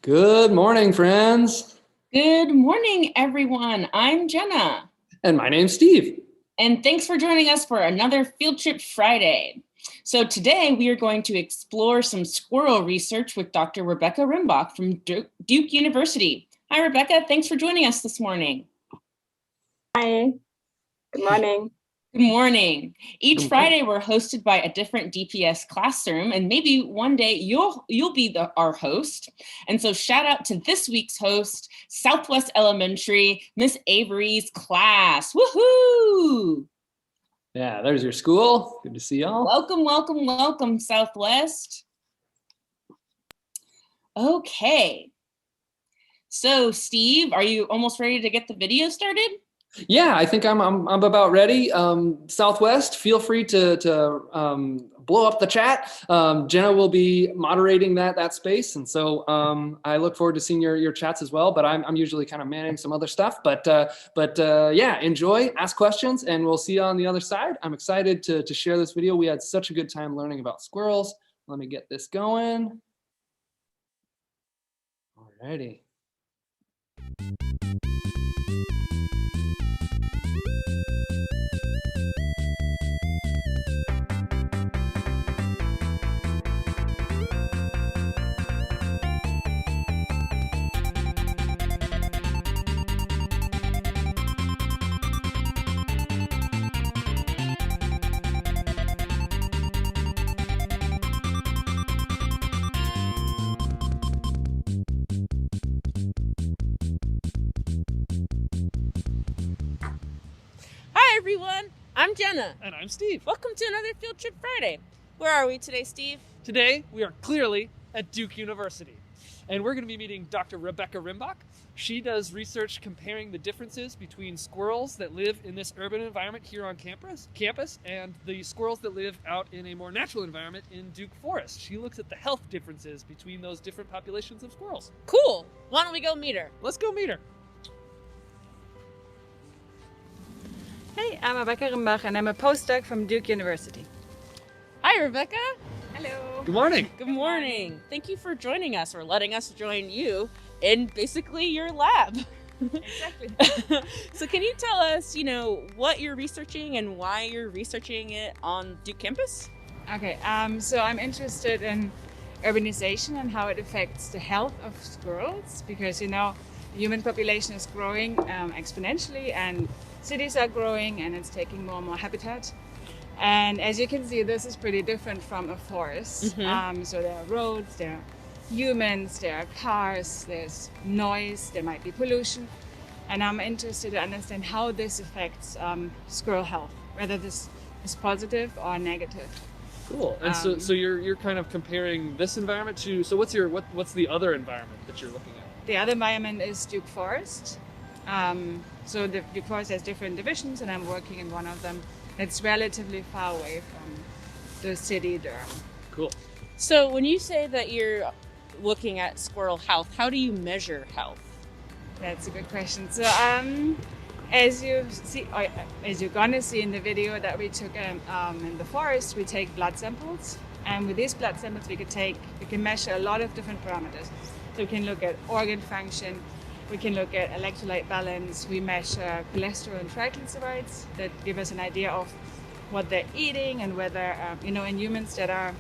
Good morning, friends. Good morning, everyone. I'm Jenna. And my name's Steve. And thanks for joining us for another Field Trip Friday. So today we are going to explore some squirrel research with Dr. Rebecca Rimbach from Duke University. Hi, Rebecca. Thanks for joining us this morning. Hi. Good morning. Good morning. Each Friday we're hosted by a different DPS classroom, and maybe one day you'll be our host. And so shout out to this week's host, Southwest Elementary, Miss Avery's class. Woohoo! Yeah, there's your school. Good to see y'all. Welcome, welcome, welcome, Southwest. Okay. So Steve, are you almost ready to get the video started? Yeah, I think I'm about ready. Southwest, feel free to blow up the chat. Jenna will be moderating that space, and so I look forward to seeing your chats as well. But I'm usually kind of managing some other stuff. But yeah, enjoy, ask questions, and we'll see you on the other side. I'm excited to share this video. We had such a good time learning about squirrels. Let me get this going. Alrighty. Hi, everyone. I'm Jenna. And I'm Steve. Welcome to another Field Trip Friday. Where are we today, Steve? Today, we are clearly at Duke University. And we're going to be meeting Dr. Rebecca Rimbach. She does research comparing the differences between squirrels that live in this urban environment here on campus and the squirrels that live out in a more natural environment in Duke Forest. She looks at the health differences between those different populations of squirrels. Cool. Why don't we go meet her? Let's go meet her. Hey, I'm Rebecca Rimbach and I'm a postdoc from Duke University. Hi, Rebecca. Hello. Good morning. Good morning. Thank you for joining us or letting us join you in basically your lab. Exactly. So can you tell us, what you're researching and why you're researching it on Duke campus? Okay, so I'm interested in urbanization and how it affects the health of squirrels because, the human population is growing exponentially and cities are growing and it's taking more and more habitat. And as you can see, this is pretty different from a forest. Mm-hmm. So there are roads, there are humans, there are cars, there's noise, there might be pollution. And I'm interested to understand how this affects squirrel health, whether this is positive or negative. Cool. And so you're kind of comparing this environment to, so what's the other environment that you're looking at? The other environment is Duke Forest. So the Duke Forest has different divisions and I'm working in one of them. It's relatively far away from the city Durham. Cool. So when you say that you're looking at squirrel health, how do you measure health? That's a good question. So as you see, or as you're gonna see in the video that we took in the forest, we take blood samples, and with these blood samples we can measure a lot of different parameters. So we can look at organ function, we can look at electrolyte balance, we measure cholesterol and triglycerides that give us an idea of what they're eating and whether, in humans that are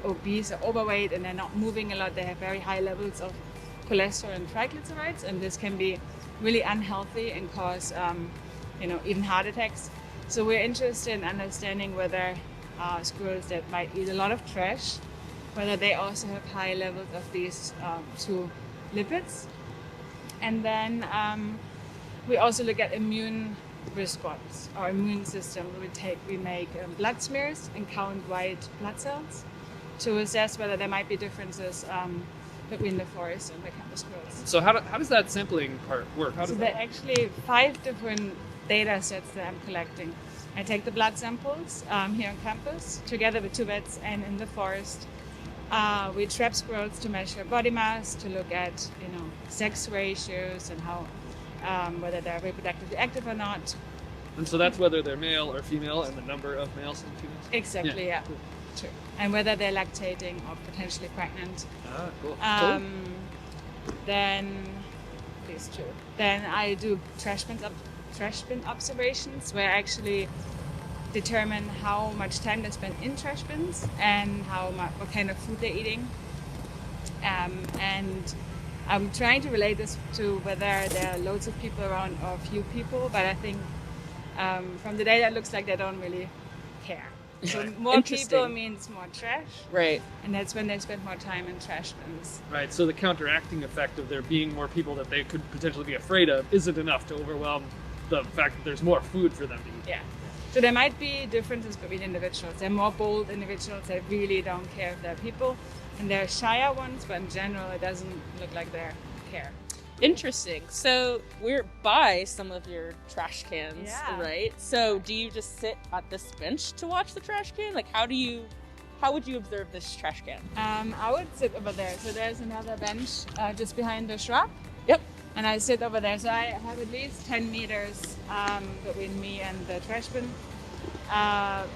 obese or overweight and they're not moving a lot, they have very high levels of cholesterol and triglycerides, and this can be really unhealthy and cause, even heart attacks. So we're interested in understanding whether squirrels that might eat a lot of trash, whether they also have high levels of these two lipids. And then we also look at immune response, our immune system. We make blood smears and count white blood cells to assess whether there might be differences between the forest and the campus squirrels. So how does that sampling part work? So there are actually 5 different data sets that I'm collecting. I take the blood samples here on campus together with 2 vets and in the forest. We trap squirrels to measure body mass, to look at sex ratios and how whether they're reproductively active or not. And so that's whether they're male or female and the number of males and females? Exactly, yeah. Cool. too, and whether they're lactating or potentially pregnant. Cool. Then these two. Then I do trash bin observations, where I actually determine how much time they spend in trash bins and what kind of food they're eating. And I'm trying to relate this to whether there are loads of people around or few people, but I think from the data it looks like they don't really care. So more people means more trash. Right. And that's when they spend more time in trash bins. Right. So the counteracting effect of there being more people that they could potentially be afraid of isn't enough to overwhelm the fact that there's more food for them to eat. Yeah. So there might be differences between individuals. There are more bold individuals that really don't care if they're people, and there are shyer ones, but in general it doesn't look like they care. Interesting. So we're by some of your trash cans, Yeah. right? So do you just sit at this bench to watch the trash can? Like how would you observe this trash can? I would sit over there. So there's another bench just behind the shrub. Yep. And I sit over there. So I have at least 10 meters between me and the trash bin.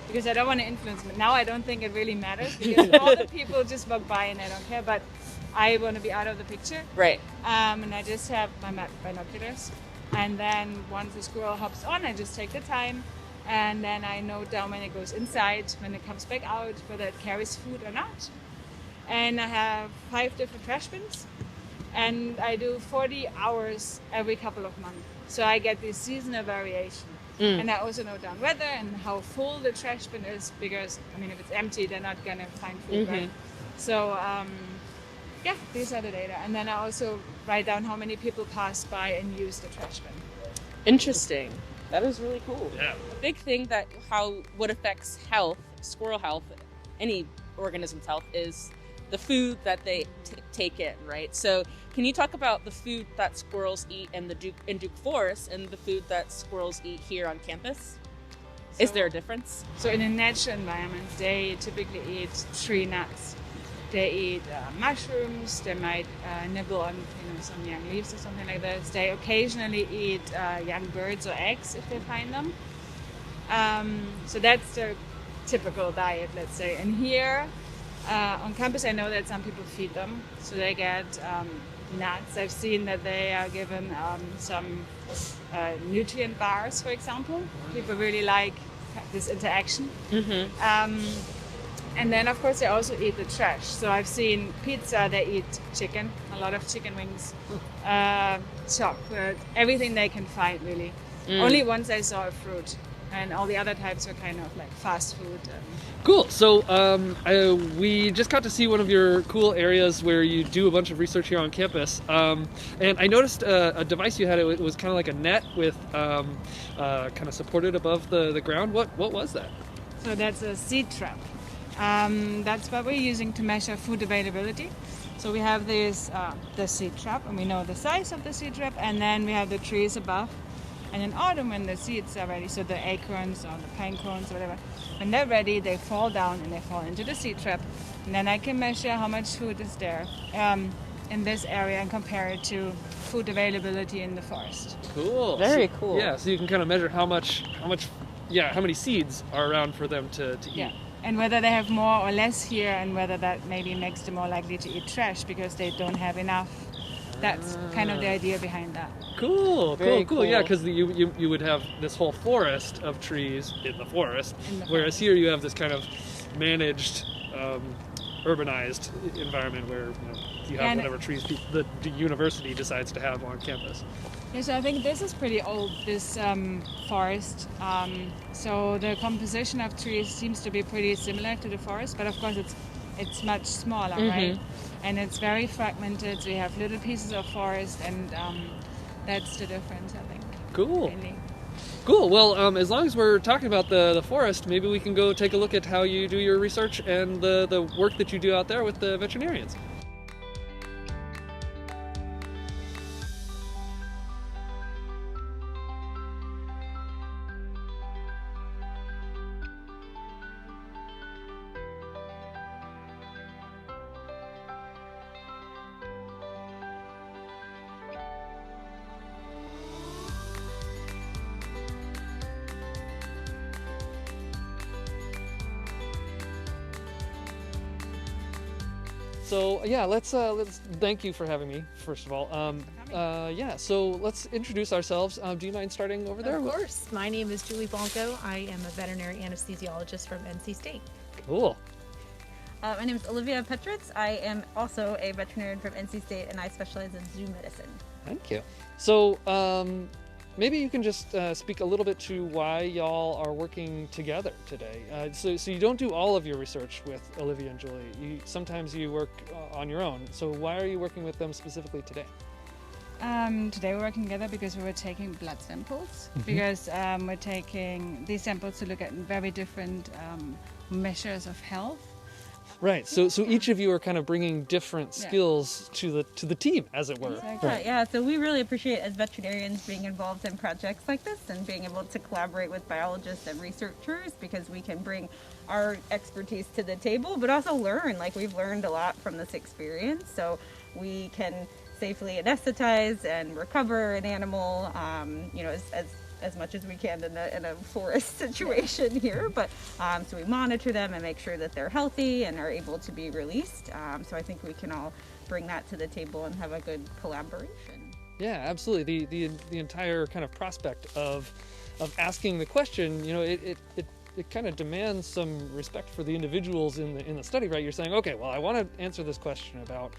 Because I don't want to influence them. Now I don't think it really matters because all the people just walk by and I don't care. But I want to be out of the picture. Right. And I just have my binoculars. And then once a squirrel hops on, I just take the time. And then I note down when it goes inside, when it comes back out, whether it carries food or not. And I have 5 different trash bins. And I do 40 hours every couple of months. So I get this seasonal variation. And I also note down weather and how full the trash bin is, because, I mean, if it's empty, they're not going to find food, right? So, yeah, these are the data. And then I also write down how many people pass by and use the trash bin. Interesting. That is really cool. Yeah. A big thing that what affects health, squirrel health, any organism's health, is the food that they take in, right? So can you talk about the food that squirrels eat in Duke Forest and the food that squirrels eat here on campus? Is there a difference? So in a natural environment, they typically eat tree nuts. They eat mushrooms. They might nibble on some young leaves or something like this. They occasionally eat young birds or eggs if they find them. So that's their typical diet, let's say. And here on campus, I know that some people feed them. So they get nuts. I've seen that they are given some nutrient bars, for example. People really like this interaction. And then, of course, they also eat the trash. So I've seen pizza, they eat chicken, a lot of chicken wings, chocolate, everything they can find, really. Only once I saw a fruit. And all the other types are kind of like fast food. Cool. So we just got to see one of your cool areas where you do a bunch of research here on campus. And I noticed a device you had. It was kind of like a net with kind of supported above the ground. What was that? So that's a seed trap. That's what we're using to measure food availability. So we have this the seed trap, and we know the size of the seed trap, and then we have the trees above. And in autumn, when the seeds are ready, so the acorns or the pine cones or whatever, when they're ready, they fall down and they fall into the seed trap. And then I can measure how much food is there in this area and compare it to food availability in the forest. Cool. Very cool. Yeah, so you can kind of measure how many seeds are around for them to eat. Yeah. And whether they have more or less here, and whether that maybe makes them more likely to eat trash because they don't have enough. That's kind of the idea behind that. Cool. Cool. Yeah, because you would have this whole forest of trees in the forest, whereas here you have this kind of managed, urbanized environment where you have whatever trees the university decides to have on campus. Yeah, so I think this is pretty old, this forest. So the composition of trees seems to be pretty similar to the forest, but of course it's much smaller, right? And it's very fragmented. So you have little pieces of forest, and that's the difference, I think. Cool. Mainly. Cool. Well, as long as we're talking about the forest, maybe we can go take a look at how you do your research and the work that you do out there with the veterinarians. So yeah, let's thank you for having me, first of all. Yeah, so let's introduce ourselves. Do you mind starting over there? Of course. My name is Julie Blanco. I am a veterinary anesthesiologist from NC State. Cool. My name is Olivia Petritz. I am also a veterinarian from NC State, and I specialize in zoo medicine. Thank you. So maybe you can just speak a little bit to why y'all are working together today. So you don't do all of your research with Olivia and Julie. Sometimes you work on your own. So why are you working with them specifically today? Today we're working together because we were taking blood samples, because we're taking these samples to look at very different measures of health. Right. So each of you are kind of bringing different skills to the team, as it were. Exactly. Right. Yeah, so we really appreciate as veterinarians being involved in projects like this and being able to collaborate with biologists and researchers, because we can bring our expertise to the table, but also learn. Like, we've learned a lot from this experience, so we can safely anesthetize and recover an animal, as much as we can in a forest situation here. But so we monitor them and make sure that they're healthy and are able to be released. So I think we can all bring that to the table and have a good collaboration. Yeah, absolutely. The entire kind of prospect of asking the question, it kind of demands some respect for the individuals in the study, right? You're saying, okay, well, I want to answer this question about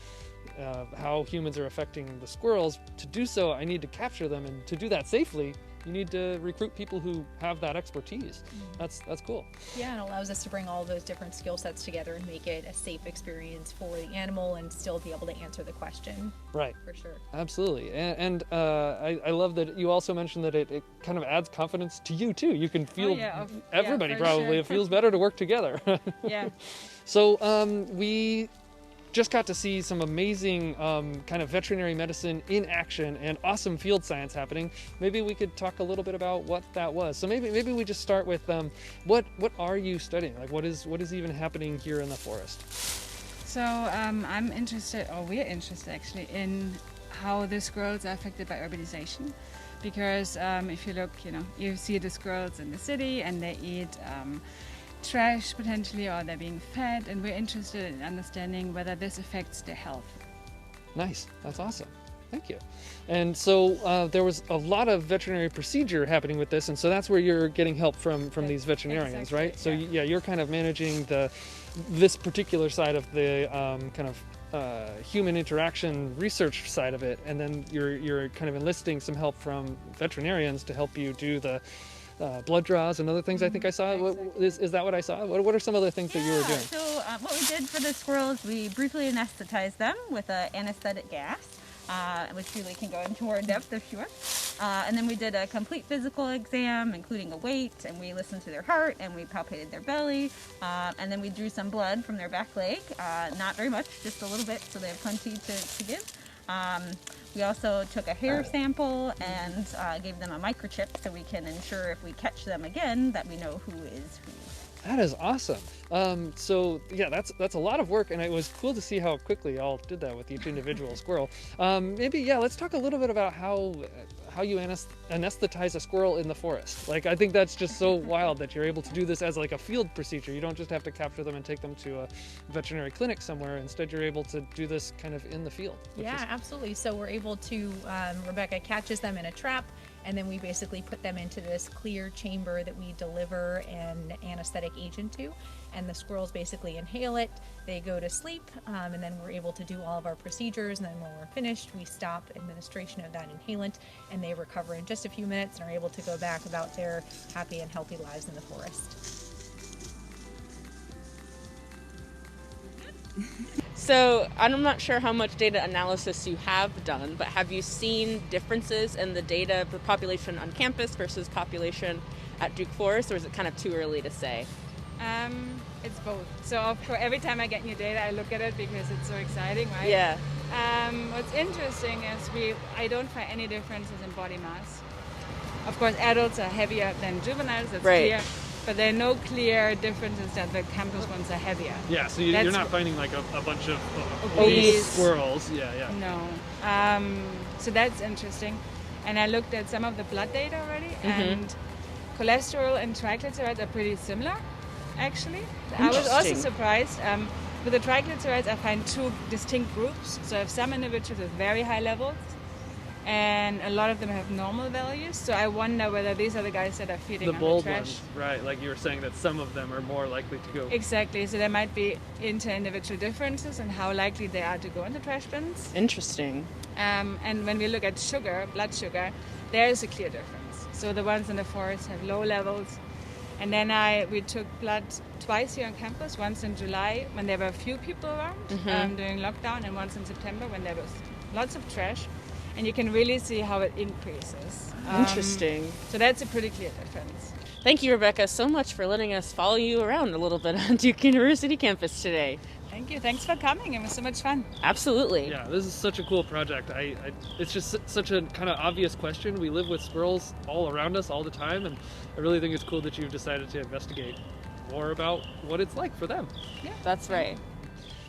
how humans are affecting the squirrels. To do so, I need to capture them, and to do that safely, you need to recruit people who have that expertise. That's cool. Yeah, and it allows us to bring all those different skill sets together and make it a safe experience for the animal and still be able to answer the question. Right. For sure. Absolutely. And I love that you also mentioned that it kind of adds confidence to you too. You can feel everybody probably. Sure. It feels better to work together. Yeah. So we just got to see some amazing kind of veterinary medicine in action and awesome field science happening. Maybe we could talk a little bit about what that was. So maybe we just start with what are you studying? Like, what is even happening here in the forest? So I'm interested, or we're interested actually, in how the squirrels are affected by urbanization. Because if you look, you see the squirrels in the city and they eat trash potentially, or they're being fed, and we're interested in understanding whether this affects their health. Nice. That's awesome. Thank you. And so there was a lot of veterinary procedure happening with this, and so that's where you're getting help from these veterinarians, exactly, right? So yeah, you're kind of managing this particular side of the kind of human interaction research side of it, and then you're kind of enlisting some help from veterinarians to help you do the blood draws and other things. I think I saw. Exactly. Is that what I saw? What are some other things that you were doing? So what we did for the squirrels, we briefly anesthetized them with an anesthetic gas, which really can go into more depth if you want. And then we did a complete physical exam, including a weight, and we listened to their heart, and we palpated their belly, and then we drew some blood from their back leg. Not very much, just a little bit, so they have plenty to give. We also took a hair sample and gave them a microchip, so we can ensure if we catch them again that we know who is who. That is awesome. So yeah, that's a lot of work, and it was cool to see how quickly y'all did that with each individual squirrel. Maybe let's talk a little bit about how you anesthetize a squirrel in the forest. Like, I think that's just so wild that you're able to do this as like a field procedure. You don't just have to capture them and take them to a veterinary clinic somewhere. Instead, you're able to do this kind of in the field. Yeah, absolutely. So we're able to, Rebecca catches them in a trap, and then we basically put them into this clear chamber that we deliver an anesthetic agent to, and the squirrels basically inhale it, they go to sleep, and then we're able to do all of our procedures, and then when we're finished, we stop administration of that inhalant, and they recover in just a few minutes and are able to go back about their happy and healthy lives in the forest. So I'm not sure how much data analysis you have done, but have you seen differences in the data for population on campus versus population at Duke Forest, or is it kind of too early to say? It's both. So of course, every time I get new data, I look at it because it's so exciting, right? Yeah. What's interesting is I don't find any differences in body mass. Of course, adults are heavier than juveniles, that's clear. But there are no clear differences that the campus ones are heavier. Yeah, so you're not finding like a bunch of obese squirrels. Yeah. No. So that's interesting. And I looked at some of the blood data already, and cholesterol and triglycerides are pretty similar, actually. I was also surprised. with the triglycerides, I find two distinct groups. So I have some individuals with very high levels, and a lot of them have normal values. So I wonder whether these are the guys that are feeding The on bold the trash. ones, right? Like you were saying that some of them are more likely to go. Exactly. So there might be inter-individual differences in how likely they are to go in the trash bins. Interesting. And when we look at sugar, blood sugar, there is a clear difference. So the ones in the forest have low levels. And then we took blood twice here on campus, once in July when there were a few people around during lockdown, and once in September when there was lots of trash. And you can really see how it increases. Interesting. So that's a pretty clear difference. Thank you, Rebecca, so much for letting us follow you around a little bit on Duke University campus today. Thank you. Thanks for coming. It was so much fun. Absolutely. Yeah, this is such a cool project. It's just such a kind of obvious question. We live with squirrels all around us all the time, and I really think it's cool that you've decided to investigate more about what it's like for them. Yeah, that's right.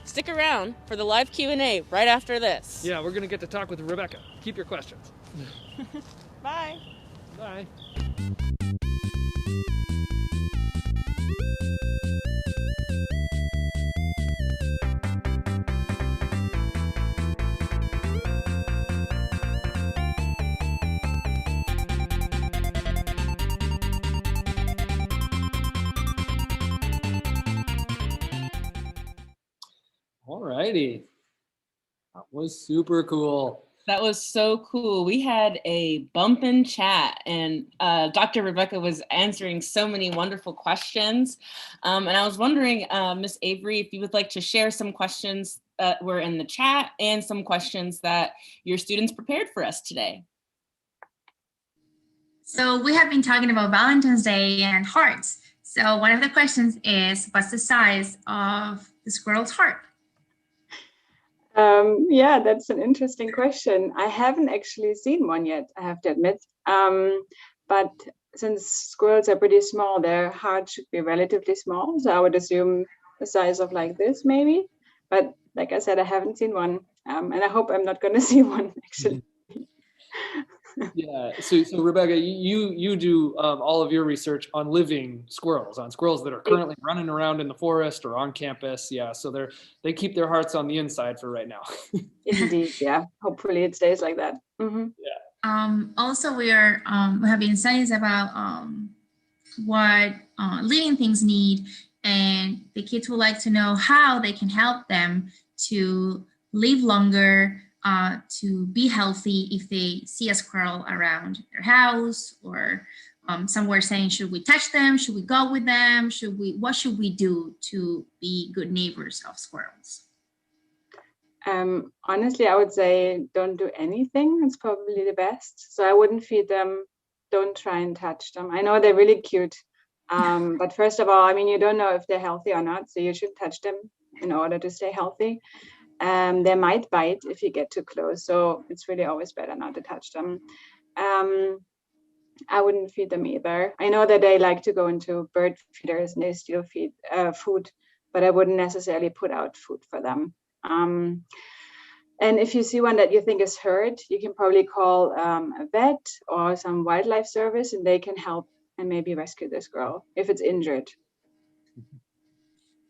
Stick around for the live Q&A right after this. Yeah, we're going to get to talk with Rebecca. Keep your questions. Bye. Bye. All righty. That was super cool. That was so cool. We had a bumpin' chat, and Dr. Rebecca was answering so many wonderful questions. And I was wondering, Miss Avery, if you would like to share some questions that were in the chat and some questions that your students prepared for us today. So we have been talking about Valentine's Day and hearts. So one of the questions is, what's the size of the squirrel's heart? Yeah, that's an interesting question. I haven't actually seen one yet, I have to admit. But since squirrels are pretty small, their heart should be relatively small. So I would assume the size of like this, maybe. But like I said, I haven't seen one. And I hope I'm not going to see one, actually. Yeah. So Rebecca, you do all of your research on living squirrels, on squirrels that are currently running around in the forest or on campus. Yeah. So they keep their hearts on the inside for right now. Indeed. Yeah. Hopefully it stays like that. Mm-hmm. Yeah. Also, we have been studies about what living things need, and the kids would like to know how they can help them to live longer, to be healthy if they see a squirrel around their house, or somewhere saying, should we touch them? Should we go with them? What should we do to be good neighbors of squirrels? Honestly, I would say don't do anything. It's probably the best. So I wouldn't feed them. Don't try and touch them. I know they're really cute. But first of all, I mean, you don't know if they're healthy or not. So you should touch them in order to stay healthy. They might bite if you get too close. So it's really always better not to touch them. I wouldn't feed them either. I know that they like to go into bird feeders and they still feed food, but I wouldn't necessarily put out food for them. And if you see one that you think is hurt, you can probably call a vet or some wildlife service, and they can help and maybe rescue this squirrel if it's injured.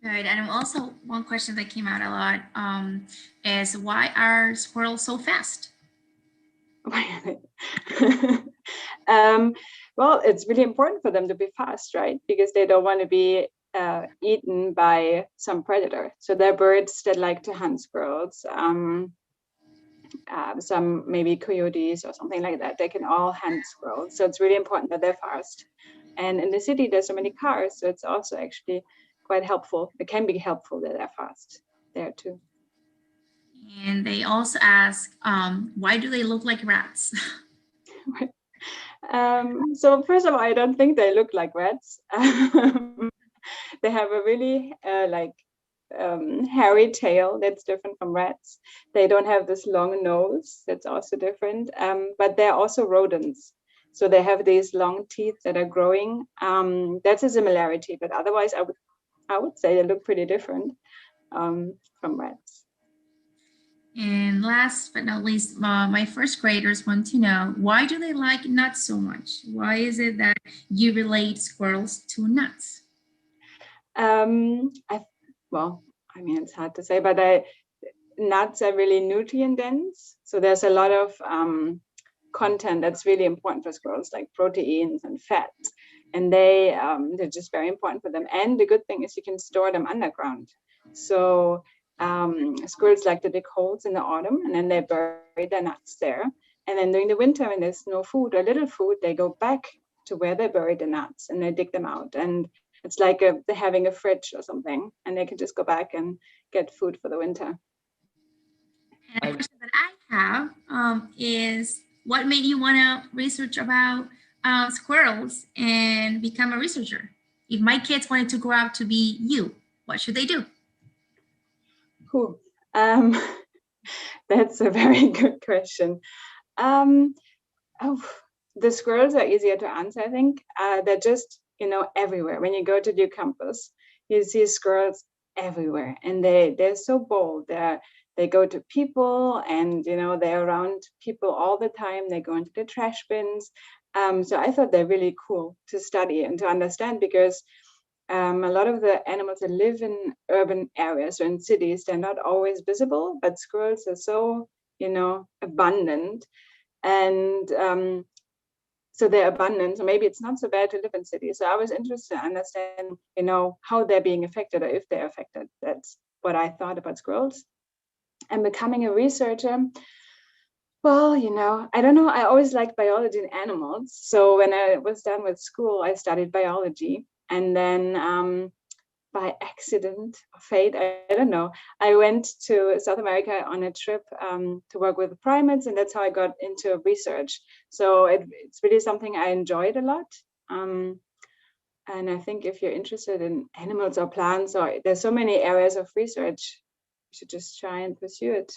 Right, and also one question that came out a lot is, why are squirrels so fast? Well, it's really important for them to be fast, right? Because they don't want to be eaten by some predator. So they're birds that like to hunt squirrels. Some maybe coyotes or something like that. They can all hunt squirrels. So it's really important that they're fast. And in the city, there's so many cars. So it's also actually quite helpful. It can be helpful that they're fast there too. And they also ask, why do they look like rats? So first of all, I don't think they look like rats. They have a really hairy tail that's different from rats. They don't have this long nose. That's also different. But they're also rodents. So they have these long teeth that are growing. That's a similarity. But otherwise, I would say they look pretty different from rats. And last but not least, my first graders want to know, why do they like nuts so much? Why is it that you relate squirrels to nuts? I I mean, it's hard to say, but nuts are really nutrient dense. So there's a lot of content that's really important for squirrels, like proteins and fats. And they're just very important for them. And the good thing is you can store them underground. So squirrels like to dig holes in the autumn, and then they bury their nuts there. And then during the winter, when there's no food or little food, they go back to where they buried the nuts and they dig them out. And it's like they're having a fridge or something, and they can just go back and get food for the winter. And a question that I have is, what made you want to research about squirrels and become a researcher? If my kids wanted to grow up to be you, what should they do? That's a very good question. The squirrels are easier to answer, I think. They're just, everywhere. When you go to new campus, you see squirrels everywhere, and they're so bold. They go to people, and they're around people all the time. They go into the trash bins. So I thought they're really cool to study and to understand, because a lot of the animals that live in urban areas or in cities, they're not always visible, but squirrels are so, abundant. And so they're abundant. So maybe it's not so bad to live in cities. So I was interested to understand, how they're being affected, or if they're affected. That's what I thought about squirrels. And becoming a researcher, well, I don't know. I always liked biology and animals. So when I was done with school, I studied biology. And then by accident or fate, I don't know, I went to South America on a trip to work with primates. And that's how I got into research. So it's really something I enjoyed a lot. And I think if you're interested in animals or plants, or there's so many areas of research, you should just try and pursue it.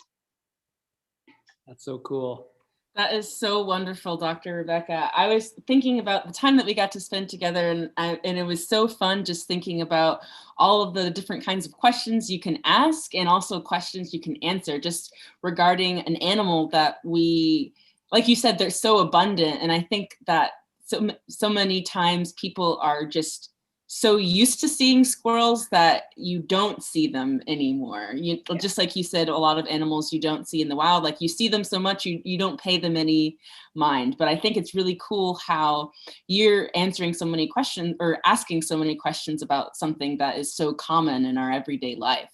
That's so cool. That is so wonderful, Dr. Rebecca. I was thinking about the time that we got to spend together, and it was so fun just thinking about all of the different kinds of questions you can ask, and also questions you can answer just regarding an animal that we, like you said, they're so abundant. And I think that so many times people are just so used to seeing squirrels that you don't see them anymore. Just like you said, a lot of animals you don't see in the wild, like you see them so much, you don't pay them any mind. But I think it's really cool how you're answering so many questions, or asking so many questions about something that is so common in our everyday life.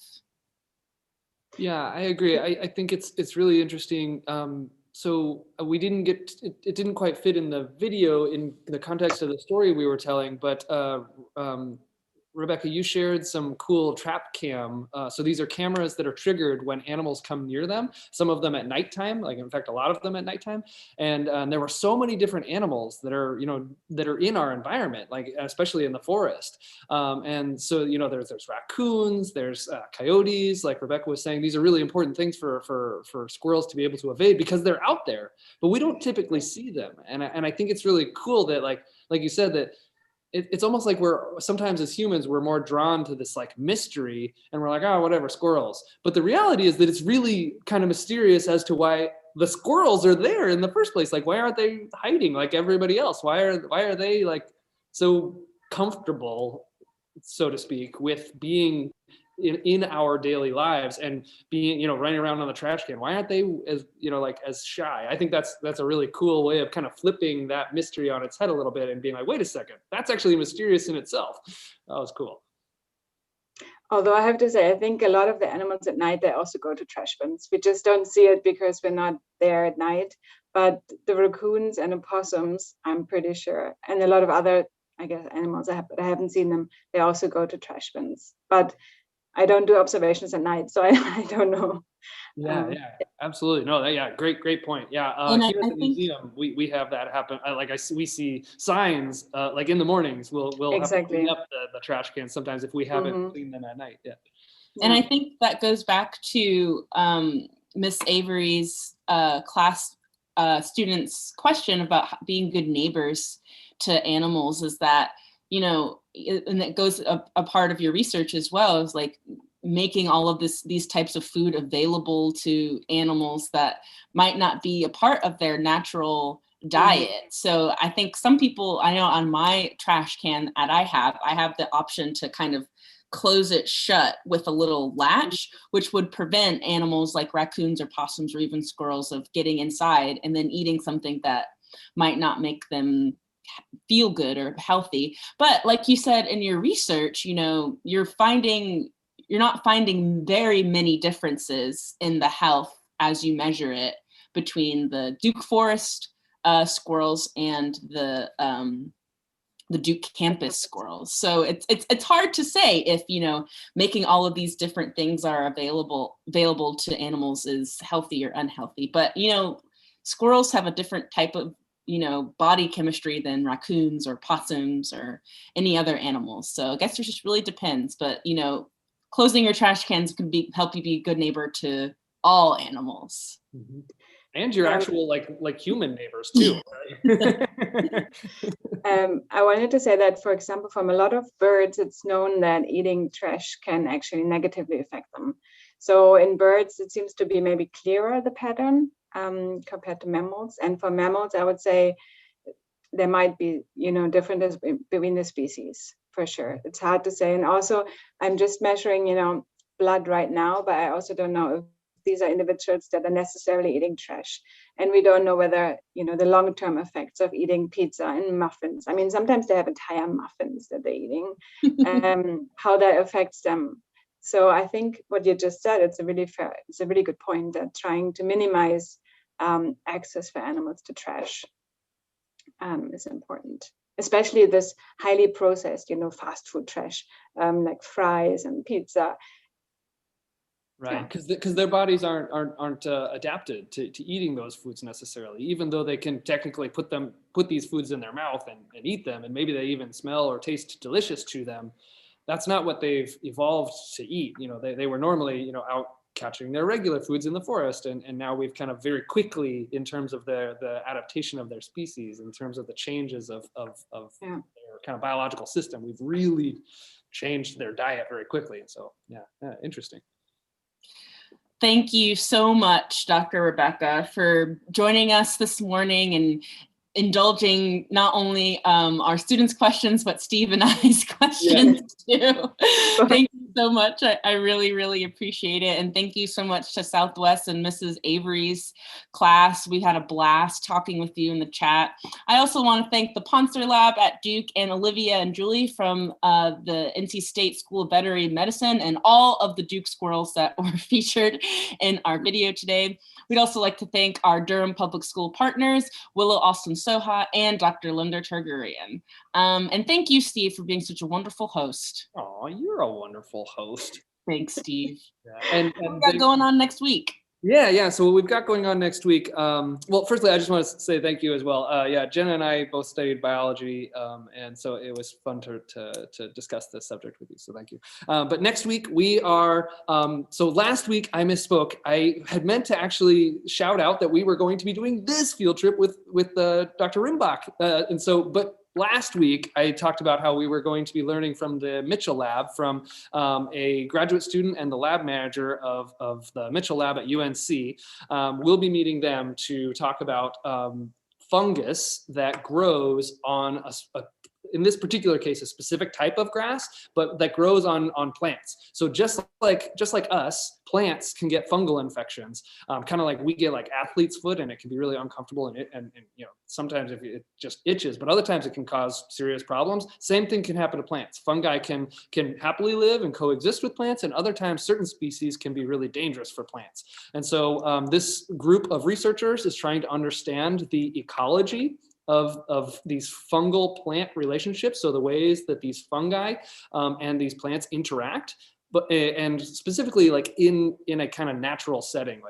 Yeah, I agree. I think it's really interesting. So we didn't get, it didn't quite fit in the video in the context of the story we were telling, but Rebecca, you shared some cool trap cam. So these are cameras that are triggered when animals come near them, some of them at nighttime, like in fact, a lot of them at nighttime. And there were so many different animals that are, that are in our environment, like especially in the forest. And so, there's raccoons, there's coyotes, like Rebecca was saying. These are really important things for squirrels to be able to evade, because they're out there, but we don't typically see them. And I think it's really cool that like you said, that it's almost like sometimes as humans, we're more drawn to this like mystery, and we're like, oh, whatever, squirrels. But the reality is that it's really kind of mysterious as to why the squirrels are there in the first place. Like, why aren't they hiding like everybody else? Why are they like so comfortable, so to speak, with being in our daily lives and being, running around on the trash can? Why aren't they as, as shy? I think that's a really cool way of kind of flipping that mystery on its head a little bit and being like, wait a second, that's actually mysterious in itself. That was cool. Although I have to say, I think a lot of the animals at night, they also go to trash bins. We just don't see it because we're not there at night. But the raccoons and opossums, I'm pretty sure, and a lot of other, I guess, animals, I haven't seen them, they also go to trash bins. But I don't do observations at night, so I don't know. Yeah, absolutely. No, great point. Yeah, here at the museum, we have that happen. We see signs like in the mornings. We'll have to clean up the trash cans sometimes if we haven't cleaned them at night. Yeah. And I think that goes back to Miss Avery's class students' question about being good neighbors to animals. Is that, and that goes a part of your research as well, is like making all of these types of food available to animals that might not be a part of their natural diet. So I think some people, I know on my trash can that I have the option to kind of close it shut with a little latch, which would prevent animals like raccoons or possums or even squirrels of getting inside and then eating something that might not make them feel good or healthy. But like you said in your research, you're not finding very many differences in the health as you measure it between the Duke Forest squirrels and the Duke campus squirrels. So it's hard to say if making all of these different things are available to animals is healthy or unhealthy. But squirrels have a different type of body chemistry than raccoons or possums or any other animals. So I guess it just really depends. But closing your trash cans can help you be a good neighbor to all animals. Mm-hmm. And your actual like human neighbors too. Right? I wanted to say that, for example, from a lot of birds, it's known that eating trash can actually negatively affect them. So in birds, it seems to be maybe clearer, the pattern, compared to mammals. And for mammals, I would say there might be, differences between the species, for sure. It's hard to say. And also, I'm just measuring, blood right now, but I also don't know if these are individuals that are necessarily eating trash. And we don't know whether, the long-term effects of eating pizza and muffins. I mean, sometimes they have entire muffins that they're eating, how that affects them. So I think what you just said, it's a really good point, that trying to minimize access for animals to trash is important, especially this highly processed, fast food trash, like fries and pizza. Right, because their bodies aren't adapted to eating those foods necessarily, even though they can technically put these foods in their mouth and eat them, and maybe they even smell or taste delicious to them. That's not what they've evolved to eat. They were normally out catching their regular foods in the forest, and now we've kind of very quickly, in terms of the adaptation of their species, in terms of the changes of their kind of biological system, we've really changed their diet very quickly. And so interesting. Thank you so much, Dr. Rebecca, for joining us this morning and indulging not only our students' questions, but Steve and I's questions too. Thank you so much. I really, really appreciate it. And thank you so much to Southwest and Mrs. Avery's class. We had a blast talking with you in the chat. I also want to thank the Poncer Lab at Duke and Olivia and Julie from the NC State School of Veterinary Medicine and all of the Duke squirrels that were featured in our video today. We'd also like to thank our Durham Public School partners, Willow Austin Soha and Dr. Linda Tergurian. And thank you, Steve, for being such a wonderful host. Oh, you're a wonderful host. Thanks, Steve. And what we got going on next week? Yeah. So what we've got going on next week. Well, firstly, I just want to say thank you as well. Jenna and I both studied biology, and so it was fun to discuss this subject with you. So thank you. But next week we are. So last week I misspoke. I had meant to actually shout out that we were going to be doing this field trip with Dr. Rimbach, and so last week, I talked about how we were going to be learning from the Mitchell Lab, from a graduate student and the lab manager of the Mitchell Lab at UNC. We'll be meeting them to talk about fungus that grows on in this particular case, a specific type of grass, but that grows on plants. So just like us, plants can get fungal infections, kind of like we get like athlete's foot, and it can be really uncomfortable, and sometimes if it just itches, but other times it can cause serious problems. Same thing can happen to plants. Fungi can happily live and coexist with plants, and other times certain species can be really dangerous for plants. And so this group of researchers is trying to understand the ecology of these fungal plant relationships, so the ways that these fungi and these plants interact, and specifically like in a kind of natural setting.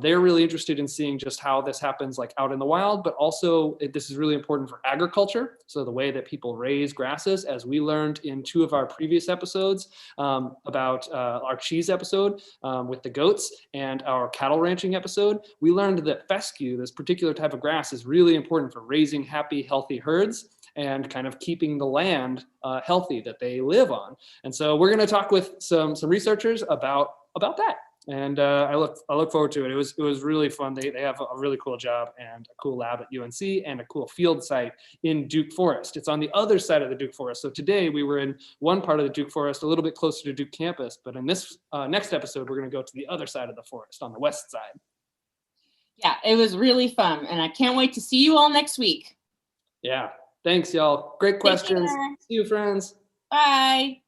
They're really interested in seeing just how this happens like out in the wild, but also this is really important for agriculture. So the way that people raise grasses, as we learned in 2 of our previous episodes about our cheese episode with the goats and our cattle ranching episode, we learned that fescue, this particular type of grass, is really important for raising happy, healthy herds and kind of keeping the land healthy that they live on. And so we're going to talk with some researchers about that. And I look forward to it. It was really fun. They have a really cool job and a cool lab at UNC and a cool field site in Duke Forest. It's on the other side of the Duke Forest. So today we were in one part of the Duke Forest, a little bit closer to Duke campus. But in this next episode, we're going to go to the other side of the forest on the west side. Yeah, it was really fun, and I can't wait to see you all next week. Yeah, thanks, y'all. Great questions. care. See you, friends. Bye.